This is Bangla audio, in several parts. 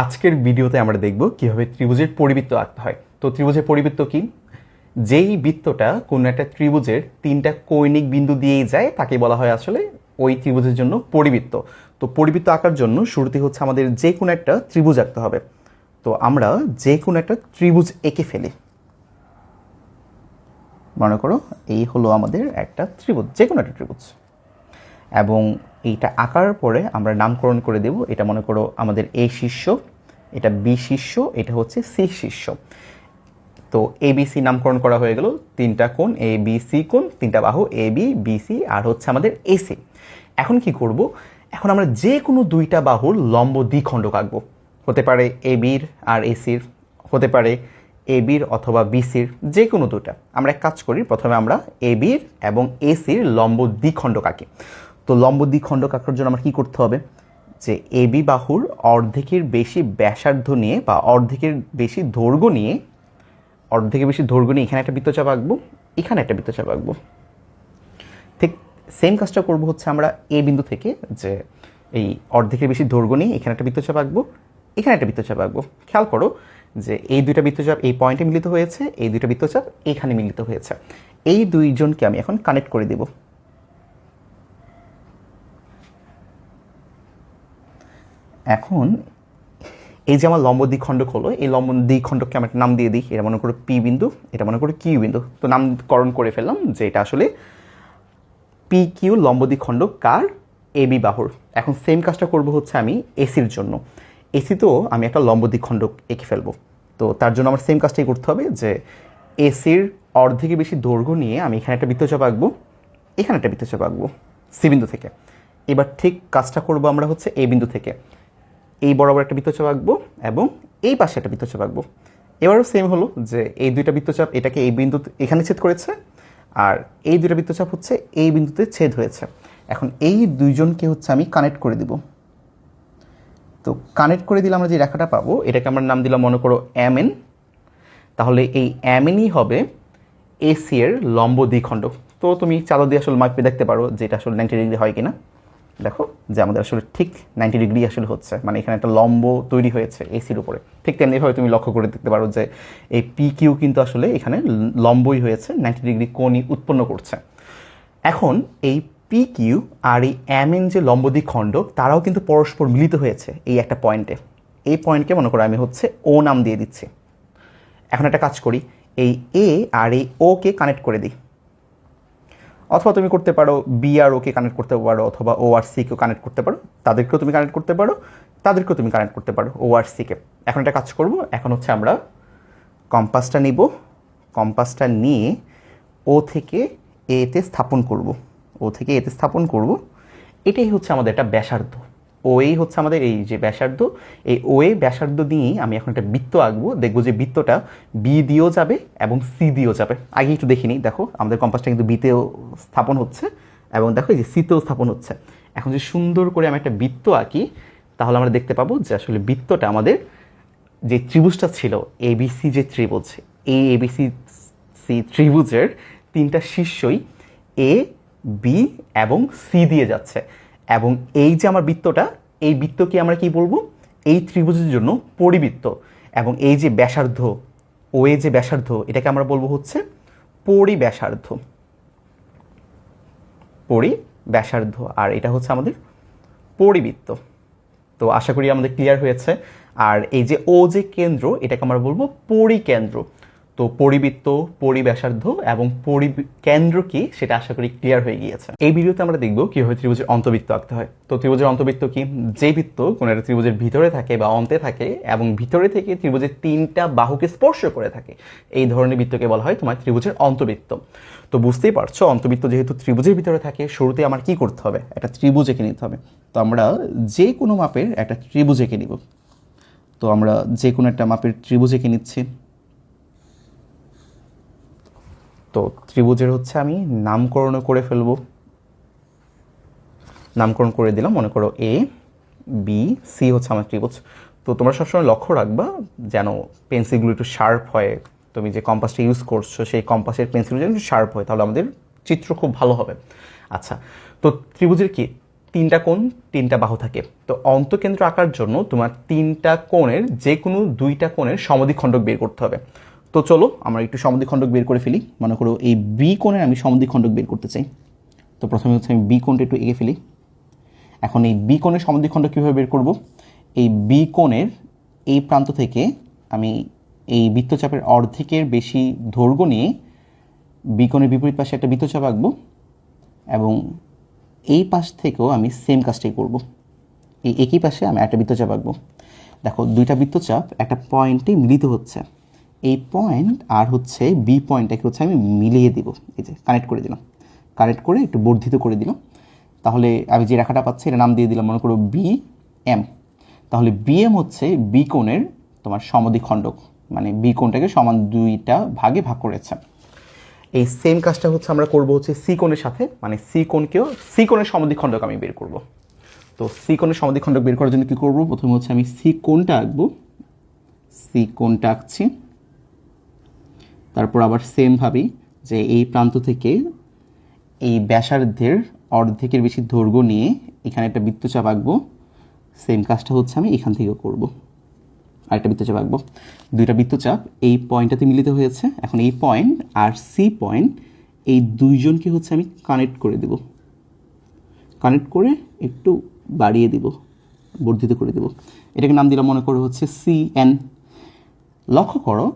আজকের ভিডিওতে আমরা দেখব কিভাবে ত্রিভুজের পরিবৃত্ত আঁকতে হয়। তো ত্রিভুজের পরিবৃত্ত কি? যেই বৃত্তটা কোনো একটা ত্রিভুজের তিনটা কৌণিক বিন্দু দিয়েই যায় তাকে বলা হয় আসলে ওই ত্রিভুজের জন্য পরিবৃত্ত। তো পরিবৃত্ত আঁকার জন্য শুরুতে হচ্ছে আমাদের যে কোনো একটা ত্রিভুজ আঁকতে হবে। তো আমরা যে কোনো একটা ত্রিভুজ এঁকে ফেলি। মনে করো এই হলো আমাদের একটা ত্রিভুজ, যে কোনো একটা ত্রিভুজ, এবং এইটা আঁকার পরে আমরা নামকরণ করে দেব। এটা মনে করো আমাদের এ শীর্ষ, এটা বি শীর্ষ, এটা হচ্ছে সি শীর্ষ। তো এ বি সি নামকরণ করা হয়ে গেল, তিনটা কোণ এ বি সি কোণ, তিনটা বাহু এ বি বি সি আর হচ্ছে আমাদের এসি। এখন কি করব? এখন আমরা যে কোনো দুইটা বাহুর লম্ব দ্বিখণ্ডক আঁকবো। হতে পারে এ বির আর এসির, হতে পারে এ বির অথবা বিসির, যে কোনো দুটা। আমরা এক কাজ করি, প্রথমে আমরা এ বির এবং এসির লম্ব দ্বিখণ্ডক আঁকি। তো লম্ব দ্বিখণ্ডক আঁকার জন্য আমার কী করতে হবে? যে এ বি বাহুর অর্ধেকের বেশি ব্যাসার্ধ নিয়ে বা অর্ধেকের বেশি দৈর্ঘ্য নিয়ে এখানে একটা বৃত্তচাপ আঁকবো, এখানে একটা বৃত্তচাপ আঁকবো। ঠিক সেম কাজটা করব হচ্ছে আমরা এ বিন্দু থেকে, যে এই অর্ধেকের বেশি দৈর্ঘ্য নিয়ে এখানে একটা বৃত্তচাপ আঁকবো, এখানে একটা বৃত্তচাপ আঁকবো। খেয়াল করো যে এই দুইটা বৃত্তচাপ এই পয়েন্টে মিলিত হয়েছে, এই দুইটা বৃত্তচাপ এখানে মিলিত হয়েছে। এই দুইজনকে আমি এখন কানেক্ট করে দেব। এখন এই যে আমার লম্ব দ্বিখণ্ডক হলো, এই লম্ব দ্বিখণ্ডককে আমি একটা নাম দিয়ে দিই। এটা মনে করো পি বিন্দু, এটা মনে করো কিউ বিন্দু। তো নামকরণ করে ফেললাম যে এটা আসলে পি কিউ লম্ব দ্বিখণ্ডক কার? এ বি বাহুর। এখন সেম কাজটা করব হচ্ছে আমি এসির জন্য। এসিতেও আমি একটা লম্ব দ্বিখণ্ডক এঁকে ফেলবো। তো তার জন্য আমার সেম কাজটাই করতে হবে, যে এসির অর্ধেকের বেশি দৈর্ঘ্য নিয়ে আমি এখানে একটা বৃত্তচাপ আঁকবো, এখানে একটা বৃত্তচাপ আঁকবো সি বিন্দু থেকে। এবার ঠিক কাজটা করব আমরা হচ্ছে এ বিন্দু থেকে, এই বরাবর একটা বৃত্তচাপ আঁকবো এবং এই পাশে একটা বৃত্তচাপ আঁকবো। এবারও সেম হলো যে এই দুইটা বৃত্তচাপ এটাকে এই বিন্দু এখানে ছেদ করেছে, আর এই দুইটা বৃত্তচাপ হচ্ছে এই বিন্দুতে ছেদ হয়েছে। এখন এই দুইজনকে হচ্ছে আমি কানেক্ট করে দিব। তো কানেক্ট করে দিলে আমরা যে রেখাটা পাবো এটাকে আমরা নাম দিলাম মনে করো এম এন। তাহলে এই এম এনই হবে এসি এর লম্ব দ্বিখণ্ডক। তো তুমি চাঁদা দিয়ে আসলে মাপে দেখতে পারো যে এটা আসলে 90 ডিগ্রি হয় কিনা। দেখো যে আমাদের আসলে ঠিক 90 ডিগ্রি আসলে হচ্ছে, মানে এখানে একটা লম্ব তৈরি হয়েছে এসির উপরে। ঠিক তেমনিভাবে তুমি লক্ষ্য করে দেখতে পারো যে এই পি কিউ কিন্তু আসলে এখানে লম্বই হয়েছে, 90 ডিগ্রি কোণই উৎপন্ন করছে। এখন এই পি কিউ আর এই এম এন যে লম্ব দ্বিখণ্ডক তারাও কিন্তু পরস্পর মিলিত হয়েছে এই একটা পয়েন্টে। এই পয়েন্টকে মনে করো আমি হচ্ছে ও নাম দিয়ে দিচ্ছি। এখন একটা কাজ করি, এই এ আর এই ওকে কানেক্ট করে দিই। অথবা তুমি করতে পারো বি আর ওকে কানেক্ট করতে পারো, অথবা ও আর সিকেও কানেক্ট করতে পারো, তাদেরকেও তুমি কানেক্ট করতে পারো, তাদেরকেও তুমি কানেক্ট করতে পারো ও আর সিকে। এখন একটা কাজ করব, এখন হচ্ছে আমরা কম্পাসটা নিব, কম্পাসটা নিয়ে ও থেকে এতে স্থাপন করব, ও থেকে এতে স্থাপন করব। এটাই হচ্ছে আমাদের একটা ব্যাসার্ধ। ও এই হচ্ছে আমাদের এই যে ব্যাসার্ধ, এই ও এ ব্যাসার্ধ দিয়েই আমি এখন একটা বৃত্ত আঁকবো। দেখবো যে বৃত্তটা বি দিয়েও যাবে এবং সি দিয়েও যাবে। আগে একটু দেখিনি, দেখো আমাদের কম্পাসটা কিন্তু বিতেও স্থাপন হচ্ছে এবং দেখো এই যে সিতেও স্থাপন হচ্ছে। এখন যে সুন্দর করে আমি একটা বৃত্ত আঁকি, তাহলে আমরা দেখতে পাবো যে আসলে বৃত্তটা আমাদের যে ত্রিভুজটা ছিল এবিসি, যে ত্রিভুজ, এই এবিসি সি ত্রিভুজের তিনটা শীর্ষই এ বি এবং সি দিয়ে যাচ্ছে। এবং এই যে আমার বৃত্তটা, এই বৃত্তকে আমরা কি বলবো? এই ত্রিভুজের জন্য পরিবৃত্ত। এবং এই যে ব্যাসার্ধ, ও এ যে ব্যাসার্ধ, এটাকে আমরা বলবো হচ্ছে পরিব্যাসার্ধ, পরিব্যাসার্ধ। আর এটা হচ্ছে আমাদের পরিবৃত্ত। তো আশা করি আমাদের ক্লিয়ার হয়েছে। আর এই যে ও যে কেন্দ্র, এটাকে আমরা বলবো পরিকেন্দ্র। তো পরিবৃত্ত, পরিব্যাসার্ধ এবং কেন্দ্র কি সেটা আশা করি ক্লিয়ার হয়ে গিয়েছে। এই ভিডিওতে আমরা দেখব কিভাবে ত্রিভুজের অন্তবৃত্ত আঁকতে হয়। তো ত্রিভুজের অন্তবৃত্ত কি? যে বৃত্ত কোনো একটা ত্রিভুজের ভিতরে থাকে বা অন্তে থাকে এবং ভিতরে থেকে ত্রিভুজের তিনটা বাহুকে স্পর্শ করে থাকে, এই ধরনের বৃত্তকে বলা হয় তোমার ত্রিভুজের অন্তবৃত্ত। তো বুঝতেই পারছো, অন্তবৃত্ত যেহেতু ত্রিভুজের ভিতরে থাকে, শুরুতে আমার কি করতে হবে? একটা ত্রিভুজ এঁকে নিতে হবে। তো আমরা যে কোনো মাপের একটা ত্রিভুজ এঁকে নিব। তো আমরা যে কোনো একটা মাপের ত্রিভুজ এঁকে নিচ্ছি। তো ত্রিভুজের হচ্ছে আমি নামকরণ করে ফেলবো। নামকরণ করে দিলাম, মনে করো এ বি সি হচ্ছে আমার ত্রিভুজ। তো তোমরা সবসময় লক্ষ্য রাখবা যেন পেন্সিলগুলো একটু শার্প হয়। তুমি যে কম্পাসটা ইউজ করছো সেই কম্পাসের পেন্সিলগুলো যেন একটু শার্প হয়, তাহলে আমাদের চিত্র খুব ভালো হবে। আচ্ছা, তো ত্রিভুজের কি তিনটা কোণ, তিনটা বাহু থাকে। তো অন্তঃকেন্দ্র আঁকার জন্য তোমার তিনটা কোণের যে কোনো দুইটা কোণের সমদ্বিখণ্ডক বের করতে হবে। তো চলো আমরা একটু সমদ্বিখণ্ডক বের করে ফেলি। মনে করো এই বি কোণের আমি সমদ্বিখণ্ডক বের করতে চাই। তো প্রথমে হচ্ছে আমি বি কোণটা একটু এঁকে ফেলি। এখন এই বি কোণের সমদ্বিখণ্ডক কীভাবে বের করব? এই বি কোণের এই প্রান্ত থেকে আমি এই বৃত্তচাপের অর্ধেকের বেশি দৈর্ঘ্য নিয়ে বি কোণের বিপরীত পাশে একটা বৃত্তচাপ আঁকবো এবং এই পাশ থেকেও আমি সেম কাজটাই করব। এই একই পাশে আমি একটা বৃত্তচাপ আঁকবো। দেখো দুইটা বৃত্তচাপ একটা পয়েন্টে মিলিত হচ্ছে। এই পয়েন্ট আর হচ্ছে বি পয়েন্টটাকে হচ্ছে আমি মিলিয়ে দিব। এই যে কানেক্ট করে দিলাম, কানেক্ট করে একটু বর্ধিত করে দিলাম। তাহলে আমি যে রেখাটা পাচ্ছি এটা নাম দিয়ে দিলাম মনে করো বি এম। তাহলে বি এম হচ্ছে বি কোণের তোমার সমদ্বিখণ্ডক, মানে বি কোণটাকে সমান দুইটা ভাগে ভাগ করেছে। এই সেম কাজটা হচ্ছে আমরা করব হচ্ছে সি কোণের সাথে, মানে সি কোণের সমদ্বিখণ্ডক আমি বের করব। তো সি কোণের সমদ্বিখণ্ডক বের করার জন্য কী করব? প্রথমে হচ্ছে আমি সি কোণটা আঁকবো, সি কোণটা আঁকছি। তারপর আবার সেমভাবেই যে এই প্রান্ত থেকে এই ব্যাসার্ধের অর্ধেকের বেশি দৈর্ঘ্য নিয়ে এখানে একটা বৃত্তচাপ আঁকবো। সেম কাজটা হচ্ছে আমি এখান থেকেও করব, আরেকটা বৃত্তচাপ আঁকবো। দুইটা বৃত্তচাপ এই পয়েন্টটাতে মিলিত হয়েছে। এখন এই পয়েন্ট আর সি পয়েন্ট এই দুইজনকে হচ্ছে আমি কানেক্ট করে দেব, কানেক্ট করে একটু বাড়িয়ে দিব, বর্ধিত করে দেব। এটাকে নাম দিলাম মনে করো হচ্ছে সি এন। লক্ষ্য করো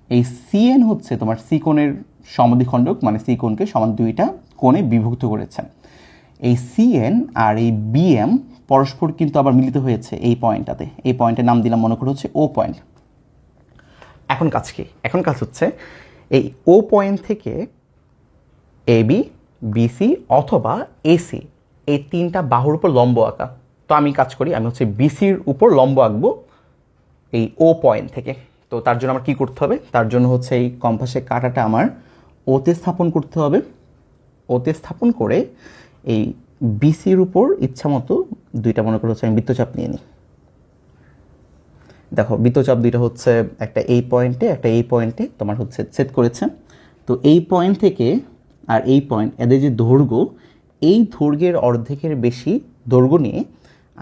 এই সি এন হচ্ছে তোমার সি কোণের সমদ্বিখণ্ডক, মানে সি কোণকে সমান দুইটা কোণে বিভক্ত করেছে। এই সি এন আর এই বি এম পরস্পর কিন্তু আবার মিলিত হয়েছে এই পয়েন্টটাতে। এই পয়েন্টের নাম দিলাম মনে করো হচ্ছে ও পয়েন্ট। এখন কাজ কি? এখন কাজ হচ্ছে এই ও পয়েন্ট থেকে এ বি, বিসি অথবা এসি এই তিনটা বাহুর উপর লম্ব আঁকা। তো আমি কাজ করি, আমি হচ্ছে বিসির উপর লম্ব আঁকবো এই ও পয়েন্ট থেকে। তো তার জন্য আমার কী করতে হবে? তার জন্য হচ্ছে এই কম্পাসের কাঁটাটা আমার ওতে স্থাপন করতে হবে। ওতে স্থাপন করে এই বিসির উপর ইচ্ছা মতো দুইটা মনে করে হচ্ছে আমি বৃত্তচাপ নিয়ে নিই। দেখো বৃত্তচাপ দুইটা হচ্ছে একটা এই পয়েন্টে, একটা এই পয়েন্টে তোমার হচ্ছে ছেদ করেছে। তো এই পয়েন্ট থেকে আর এই পয়েন্ট এদের যে দৈর্ঘ্য, এই দৈর্ঘ্যের অর্ধেকের বেশি দৈর্ঘ্য নিয়ে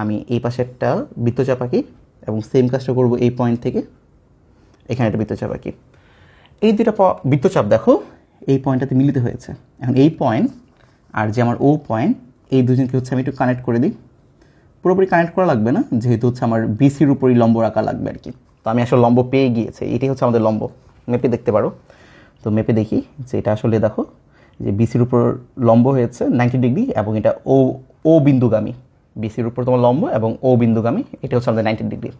আমি এই পাশে একটা বৃত্তচাপ আঁকি এবং সেম কাজটা করব এই পয়েন্ট থেকে এখানে একটা বৃত্তচাপ আঁকি। এই দুটা বৃত্তচাপ দেখো এই পয়েন্টটাতে মিলিত হয়েছে। এখন এই পয়েন্ট আর যে আমার ও পয়েন্ট এই দুজনকে হচ্ছে আমি একটু কানেক্ট করে দিই। পুরোপুরি কানেক্ট করা লাগবে না, যেহেতু হচ্ছে আমার বিসির উপরই লম্ব রাখা লাগবে আর কি। তো আমি আসলে লম্ব পেয়ে গিয়েছি, এটাই হচ্ছে আমাদের লম্ব। মেপে দেখতে পারো। তো মেপে দেখি যে এটা আসলে দেখো যে বিসির উপর লম্ব হয়েছে 90 ডিগ্রি এবং এটা ও ও বিন্দুগামী। বিসির উপর তোমার লম্ব এবং ও বিন্দুগামী, এটা হচ্ছে আমাদের 90 ডিগ্রি।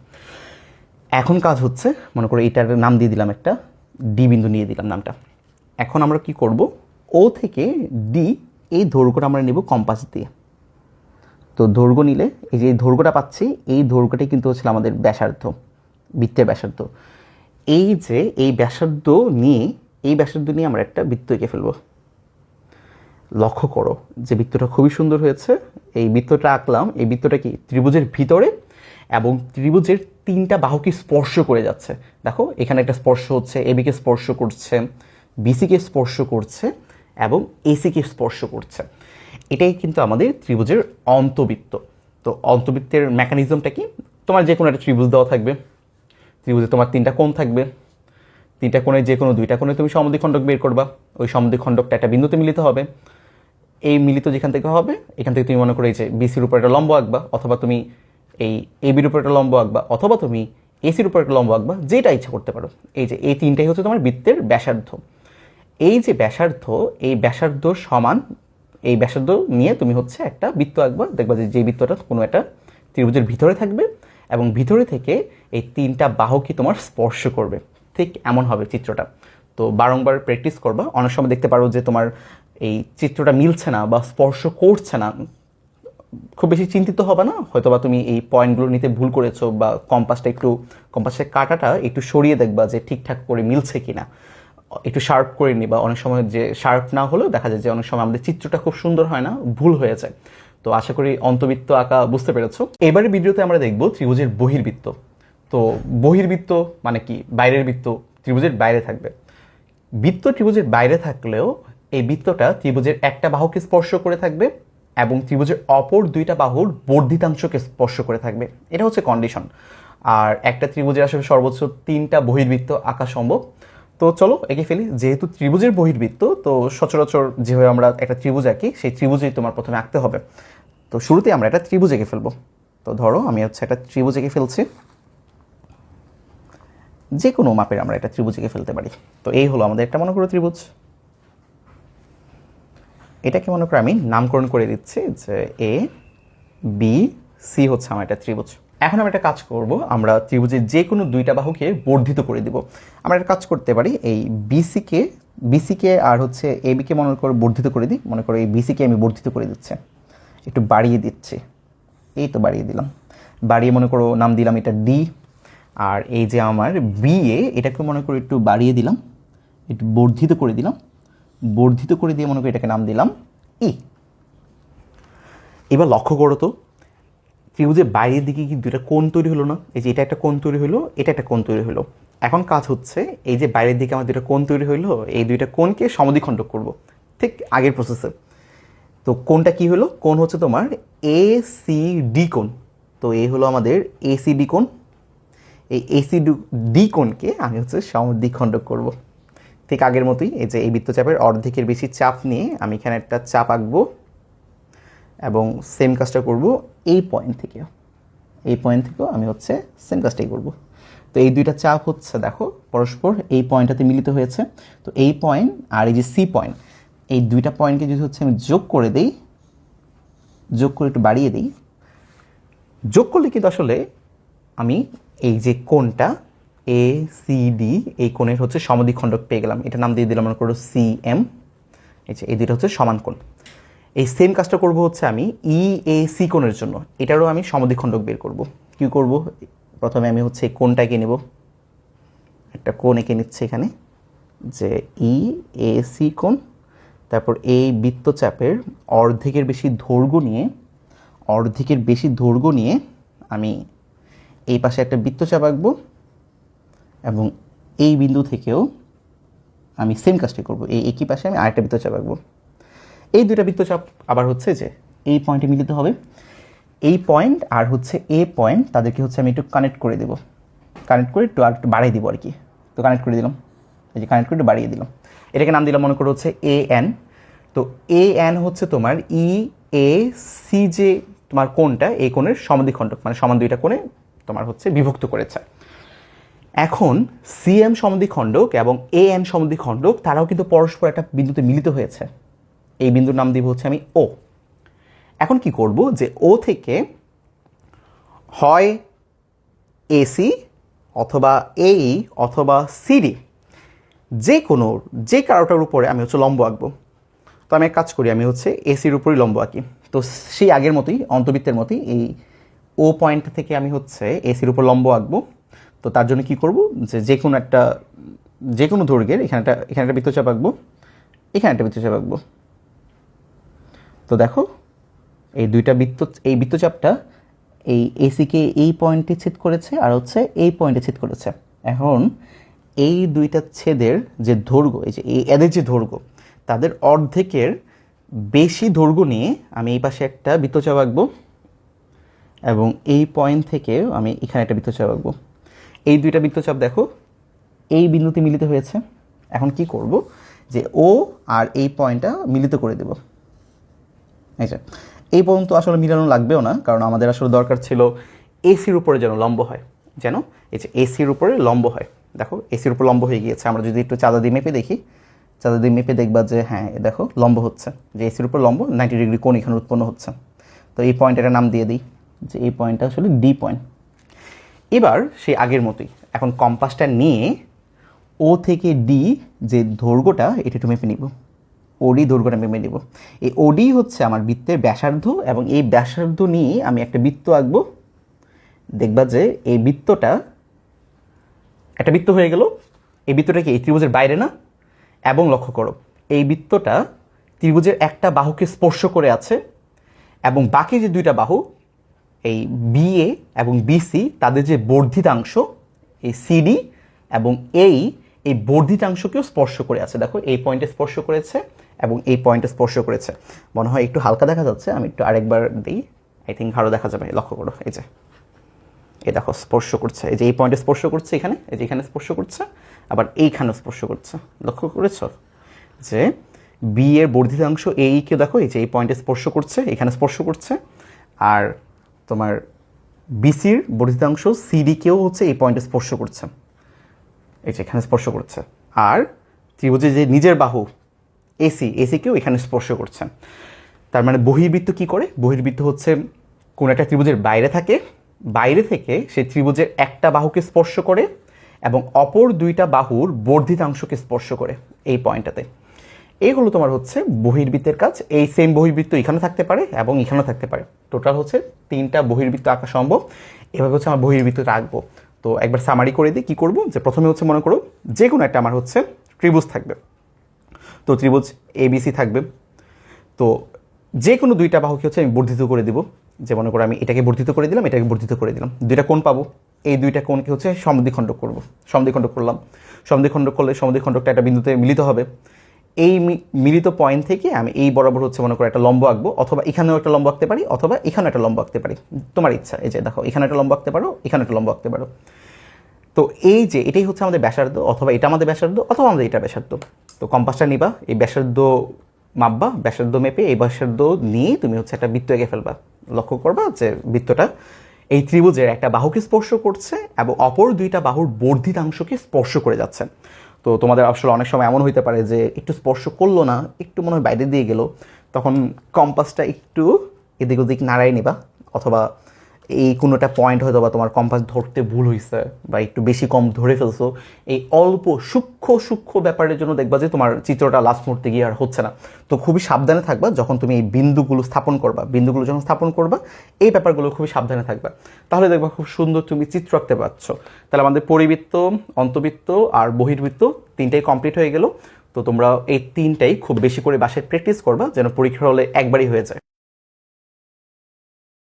এখন কাজ হচ্ছে মনে করো এটার নাম দিয়ে দিলাম, একটা ডি বিন্দু নিয়ে দিলাম নামটা। এখন আমরা কি করব? ও থেকে ডি এই দৈর্ঘ্যটা আমরা নেব কম্পাস দিয়ে। তো দৈর্ঘ্য নিলে এই যে দৈর্ঘ্যটা পাচ্ছি, এই দৈর্ঘ্যটাই কিন্তু হচ্ছে আমাদের ব্যাসার্ধ, বৃত্তের ব্যাসার্ধ। এই যে এই ব্যাসার্ধ নিয়ে আমরা একটা বৃত্ত এঁকে ফেলবো। লক্ষ্য করো যে বৃত্তটা খুবই সুন্দর হয়েছে। এই বৃত্তটা আঁকলাম, এই বৃত্তটা কি ত্রিভুজের ভিতরে এবং ত্রিভুজের তিনটা বাহুকে স্পর্শ করে যাচ্ছে। দেখো এখানে একটা স্পর্শ হচ্ছে, এবিকে স্পর্শ করছে, বিসিকে স্পর্শ করছে এবং এসিকে স্পর্শ করছে। এটাই কিন্তু আমাদের ত্রিভুজের অন্তবৃত্ত। তো অন্তবৃত্তের মেকানিজমটা কি? তোমার যে কোনো একটা ত্রিভুজ দেওয়া থাকবে, ত্রিভুজে তোমার তিনটা কোণ থাকবে, তিনটা কোণে যে কোনো দুইটা কোণে তুমি সমদ্বিখণ্ডক বের করবা। ওই সমদ্বিখণ্ডকটা একটা বিন্দুতে মিলিত হবে। এই মিলিত যেখান থেকে হবে এখান থেকে তুমি মনে করো এই যে বিসির উপর একটা লম্ব আঁকবা, অথবা তুমি এই এবির উপর একটা লম্ব আঁকবা, অথবা তুমি এসির উপর একটা লম্ব আঁকবা, যেটা ইচ্ছা করতে পারো। এই যে এই তিনটাই হচ্ছে তোমার বৃত্তের ব্যাসার্ধ। এই যে ব্যাসার্ধ, এই ব্যাসার্ধ সমান এই ব্যাসার্ধ নিয়ে তুমি হচ্ছে একটা বৃত্ত আঁকবা। দেখবা যে বৃত্তটা কোনো একটা ত্রিভুজের ভিতরে থাকবে এবং ভিতরে থেকে এই তিনটা বাহুকে তোমার স্পর্শ করবে। ঠিক এমন হবে চিত্রটা। তো বারংবার প্র্যাকটিস করবা। অনেক সময় দেখতে পারো যে তোমার এই চিত্রটা মিলছে না বা স্পর্শ করছে না, খুব বেশি চিন্তিত হবে না। হয়তোবা তুমি এই পয়েন্টগুলো নিতে ভুল করেছো বা কম্পাসের কাঁটাটা একটু সরিয়ে দেখবা যে ঠিকঠাক করে মিলছে কিনা, একটু শার্প করে নিবা। অনেক সময় যে শার্প না হলেও দেখা যায় যে অনেক সময় আমাদের চিত্রটা খুব সুন্দর হয় না, ভুল হয়ে যায়। তো আশা করি অন্তবৃত্ত আঁকা বুঝতে পেরেছো। এবারে ভিডিওতে আমরা দেখব ত্রিভুজের বহির্বৃত্ত। তো বহির্বৃত্ত মানে কি? বাইরের বৃত্ত ত্রিভুজের বাইরে থাকবে। বৃত্ত ত্রিভুজের বাইরে থাকলেও এই বৃত্তটা ত্রিভুজের একটা বাহুকে স্পর্শ করে থাকবে এবং ত্রিভুজের অপর দুইটা বাহুর বর্ধিতাংশকে স্পর্শ করে থাকবে। এটা হচ্ছে কন্ডিশন। আর একটা ত্রিভুজের আসলে সর্বোচ্চ 3টা বহির্বৃত্ত আঁকা সম্ভব। তো চলো এঁকে ফেলি। যেহেতু ত্রিভুজের বহির্বৃত্ত, তো সচরাচর যেভাবে আমরা একটা ত্রিভুজ আঁকি সেই ত্রিভুজেই তোমার প্রথমে আঁকতে হবে। তো শুরুতেই আমরা একটা ত্রিভুজ এঁকে ফেলবো। তো ধরো আমি হচ্ছে একটা ত্রিভুজ এঁকে ফেলছি, যে কোনো মাপের আমরা একটা ত্রিভুজ এঁকে ফেলতে পারি। তো এই হলো আমাদের একটা মনে করো ত্রিভুজ। এটাকে মনে করে আমি নামকরণ করে দিচ্ছি যে এ বি সি হচ্ছে আমার একটা ত্রিভুজ। এখন আমরা একটা কাজ করব, আমরা ত্রিভুজের যে কোনো দুইটা বাহুকে বর্ধিত করে দিব। আমরা একটা কাজ করতে পারি, এই বিসিকে আর হচ্ছে এ বিকে মনে করে বর্ধিত করে দিই। মনে করো এই বিসিকে আমি বর্ধিত করে দিচ্ছি, একটু বাড়িয়ে দিচ্ছি। এই তো বাড়িয়ে দিলাম, বাড়িয়ে মনে করো নাম দিলাম এটা ডি। আর এই যে আমার বি এ, এটাকে মনে করো একটু বাড়িয়ে দিলাম, একটু বর্ধিত করে দিলাম, বর্ধিত করে দিয়ে মনে করি এটাকে নাম দিলাম ই। এবার লক্ষ্য করো তো, ত্রিভুজের বাইরের দিকে কি দুইটা কোণ তৈরি হলো না? এই যে এটা একটা কোণ তৈরি হলো, এটা একটা কোণ তৈরি হলো। এখন কাজ হচ্ছে এই যে বাইরের দিকে আমার দুইটা কোণ তৈরি হইলো, এই দুইটা কোণকে সমদ্বিখণ্ডক করব, ঠিক আগের প্রসেসে। তো কোণটা কি হলো? কোণ হচ্ছে তোমার এ সি ডি কোণ। তো এই হলো আমাদের এ সি ডি কোণ। এই এ সি ডি কোণকে আমি হচ্ছে সমদ্বিখণ্ডক করব, ঠিক আগের মতোই। এই যে এই বৃত্তচাপের অর্ধেকের বেশি চাপ নিয়ে আমি এখানে একটা চাপ আঁকবো এবং সেম কাজটা করব এই পয়েন্ট থেকেও। এই পয়েন্ট থেকেও আমি হচ্ছে সেম কাজটাই করব। তো এই দুইটা চাপ হচ্ছে দেখো পরস্পর এই পয়েন্টটাতে মিলিত হয়েছে। তো এই পয়েন্ট আর এই যে সি পয়েন্ট, এই দুইটা পয়েন্টকে যদি হচ্ছে আমি যোগ করে দিই, যোগ করে একটু বাড়িয়ে দিই, যোগ করলে কিন্তু আসলে আমি এই যে কোণটা এ সি ডি, এই কোণের হচ্ছে সমদ্বিখণ্ডক পেয়ে গেলাম। এটা নাম দিয়ে দিলাম মনে করো সি এম। এই দুইটা হচ্ছে সমান কোণ। এই সেম কাজটা করব হচ্ছে আমি ই এ সি কোণের জন্য। এটারও আমি সমদ্বিখণ্ডক বের করব। কি করব? প্রথমে আমি হচ্ছে এই কোণটা এঁকে নেব, একটা কোণ এঁকে নিচ্ছে এখানে, যে ই এ সি কোণ। তারপর এই বৃত্তচাপের অর্ধেকের বেশি দৈর্ঘ্য নিয়ে আমি এই পাশে একটা বৃত্তচাপ আঁকবো এবং এই বিন্দু থেকেও আমি সেম কাজটি করব। এই একই পাশে আমি আরেকটা বৃত্তচাপ আঁকবো। এই দুইটা বৃত্তচাপ আবার হচ্ছে যে এই পয়েন্টে মিলিত হবে। এই পয়েন্ট আর হচ্ছে এ পয়েন্ট, তাদেরকে হচ্ছে আমি একটু কানেক্ট করে দেবো, কানেক্ট করে একটু আর একটু বাড়িয়ে দিব আর কি। তো কানেক্ট করে দিলাম, এই যে কানেক্ট করে একটু বাড়িয়ে দিলাম। এটাকে নাম দিলাম মনে করো হচ্ছে এ এন। তো এ এন হচ্ছে তোমার ই এ সি, যে তোমার কোণটা, এই কোণের সমদ্বিখণ্ডক, মানে সমান দুইটা কোণে তোমার হচ্ছে বিভক্ত করেছে। এখন সি এম সমদ্বিখণ্ডক এবং এ এন সমদ্বিখণ্ডক, তারাও কিন্তু পরস্পর একটা বিন্দুতে মিলিত হয়েছে। এই বিন্দুর নাম দিব হচ্ছে আমি ও। এখন কি করব, যে ও থেকে হয় এসি অথবা এই অথবা সিডি, যে কারোটার উপরে আমি হচ্ছে লম্ব আঁকবো। তো আমি এক কাজ করি, আমি হচ্ছে এসির উপরই লম্ব আঁকি। তো সেই আগের মতোই, অন্তবৃত্তের মতোই, এই ও পয়েন্ট থেকে আমি হচ্ছে এসির উপর লম্ব আঁকবো। তো তার জন্য কি করব, যে কোনো দৈর্ঘ্যের এখানে একটা বৃত্তচাপ আঁকবো, এখানে একটা বৃত্তচাপ আঁকবো। তো দেখো এই বৃত্তচাপটা এই এসিকে এই পয়েন্টে ছেদ করেছে আর হচ্ছে এই পয়েন্টে ছেদ করেছে। এখন এই দুইটা ছেদের যে দৈর্ঘ্য, এই যে এদের যে দৈর্ঘ্য, তাদের অর্ধেকের বেশি দৈর্ঘ্য নিয়ে আমি এই পাশে একটা বৃত্তচাপ আঁকবো এবং এই পয়েন্ট থেকে আমি এখানে একটা বৃত্তচাপ আঁকবো। এই দুইটা বৃত্তচাপ দেখো এই বিন্দুতে মিলিত হয়েছে। এখন কি করব, যে ও আর এই পয়েন্টটা মিলিত করে দেব। আচ্ছা, এই পর্যন্ত আসলে মিলানো লাগবেও না, কারণ আমাদের আসলে দরকার ছিল এসির উপরে যেন লম্ব হয়, যেন এই যে এসির উপরে লম্ব হয়। দেখো এসির উপর লম্ব হয়ে গিয়েছে। আমরা যদি একটু চাঁদা দিয়ে মেপে দেখি, চাঁদা দিয়ে মেপে দেখবা যে হ্যাঁ দেখো লম্ব হচ্ছে, যে এসির উপর লম্ব 90 ডিগ্রি কোণ এখানে উৎপন্ন হচ্ছে। তো এই পয়েন্টের নাম দিয়ে দিই যে এই পয়েন্টটা আসলে ডি পয়েন্ট। এবার সেই আগের মতোই এখন কম্পাসটা নিয়ে ও থেকে ডি যে দৈর্ঘ্যটা, এটা একটু মেপে নিব। ওডি দৈর্ঘ্যটা মেপে নিব। এই ওডি হচ্ছে আমার বৃত্তের ব্যাসার্ধ এবং এই ব্যাসার্ধ নিয়ে আমি একটা বৃত্ত আঁকবো। দেখবা যে এই বৃত্তটা একটা বৃত্ত হয়ে গেল। এই বৃত্তটা কি এই ত্রিভুজের বাইরে না? এবং লক্ষ্য করো এই বৃত্তটা ত্রিভুজের একটা বাহুকে স্পর্শ করে আছে এবং বাকি যে দুইটা বাহু এই বিএ এবং বিসি, তাদের যে বর্ধিতাংশ এই সিডি এবং এই এই বর্ধিতাংশকেও স্পর্শ করে আছে। দেখো এই পয়েন্টে স্পর্শ করেছে এবং এই পয়েন্টে স্পর্শ করেছে। মনে হয় একটু হালকা দেখা যাচ্ছে, আমি একটু আরেকবার দিই, আই থিঙ্ক আরও দেখা যাবে। লক্ষ্য করো, এই যে এই দেখো স্পর্শ করছে, এই যে এই পয়েন্টে স্পর্শ করছে, এখানে এই যে এখানে স্পর্শ করছে, আবার এইখানেও স্পর্শ করছে। লক্ষ্য করেছ যে বি এর বর্ধিতাংশ এইকে দেখো এই যে এই পয়েন্টে স্পর্শ করছে, এখানে স্পর্শ করছে, আর তোমার বিসির বর্ধিতাংশ সিডিকেও হচ্ছে এই পয়েন্টে স্পর্শ করছে, এই যে এখানে স্পর্শ করছে। আর ত্রিভুজের যে নিজের বাহু এসিকেও এখানে স্পর্শ করছে। তার মানে বহির্বৃত্ত কি করে? বহির্বৃত্ত হচ্ছে কোন একটা ত্রিভুজের বাইরে থাকে, বাইরে থেকে সেই ত্রিভুজের একটা বাহুকে স্পর্শ করে এবং অপর দুইটা বাহুর বর্ধিতাংশকে স্পর্শ করে এই পয়েন্টটাতে। এই হলো তোমার হচ্ছে বহির্বৃত্তের কাজ। এই সেম বহির্বৃত্ত এখানে থাকতে পারে এবং এখানেও থাকতে পারে। টোটাল হচ্ছে 3টা বহির্বৃত্ত আঁকা সম্ভব। এভাবে হচ্ছে আমার বহির্বৃত্তটা আঁকবো। তো একবার সামারি করে দিই কী করবো, যে প্রথমে হচ্ছে মনে করো যে কোনো একটা আমার হচ্ছে ত্রিভুজ থাকবে। তো ত্রিভুজ এবিসি থাকবে। তো যে কোনো দুইটা বাহুকে হচ্ছে আমি বর্ধিত করে দিব। যে মনে করো আমি এটাকে বর্ধিত করে দিলাম, এটাকে বর্ধিত করে দিলাম, দুইটা কোণ পাবো। এই দুইটা কোণকে হচ্ছে সমদ্বিখণ্ডক করব, সমদ্বিখণ্ডক করলাম। সমদ্বিখণ্ডক করলে সমদ্বিখণ্ডকটা একটা বিন্দুতে মিলিত হবে। এই মিলিত পয়েন্ট থেকে আমি এই বরাবর হচ্ছে মনে করো একটা লম্ব আঁকবো, অথবা এখানেও একটা লম্ব আঁকতে পারি, অথবা এখানেও একটা লম্ব আঁকতে পারি, তোমার ইচ্ছা। এই যে দেখো এখানে একটা লম্ব আঁকতে পারো, এখানে একটা লম্ব আঁকতে পারো। তো এই যে এটাই হচ্ছে আমাদের ব্যাসার্ধ, অথবা এটা আমাদের ব্যাসার্ধ, অথবা আমাদের এটা ব্যাসার্ধ। তো কম্পাসটা নিবা, এই ব্যাসার্ধ মাপবা, ব্যাসার্ধ মেপে এই ব্যাসার্ধ নিয়ে তুমি হচ্ছে একটা বৃত্ত এঁকে ফেলবা। লক্ষ্য করবা যে বৃত্তটা এই ত্রিভুজের একটা বাহুকে স্পর্শ করছে এবং অপর দুইটা বাহুর বর্ধিতাংশকে স্পর্শ করে যাচ্ছে। তো তোমাদের আসলে অনেক সময় এমন হইতে পারে যে একটু স্পর্শ করলো না, একটু মনে হয় বাইরে দিয়ে গেল, তখন কম্পাসটা একটু এদিক ওদিক নাড়াই নিবা, অথবা এই কোনোটা পয়েন্ট হয়তো বা তোমার কম্পাস ধরতে ভুল হয়েছে বা একটু বেশি কম ধরে ফেলছো, এই অল্প সূক্ষ্ম ব্যাপারের জন্য দেখবা যে তোমার চিত্রটা লাস্ট মুহূর্তে গিয়ে আর হচ্ছে না। তো খুবই সাবধানে থাকবা যখন তুমি এই বিন্দুগুলো স্থাপন করবা। বিন্দুগুলো যখন স্থাপন করবা এই ব্যাপারগুলো খুবই সাবধানে থাকবা, তাহলে দেখবা খুব সুন্দর তুমি চিত্র আঁকতে পারছো। তাহলে আমাদের পরিবৃত্ত, অন্তবৃত্ত আর বহির্বৃত্ত 3টাই কমপ্লিট হয়ে গেল। তো তোমরা এই 3টাই খুব বেশি করে বাসায় প্র্যাকটিস করবা, যেন পরীক্ষার হলে একবারই হয়ে যায়।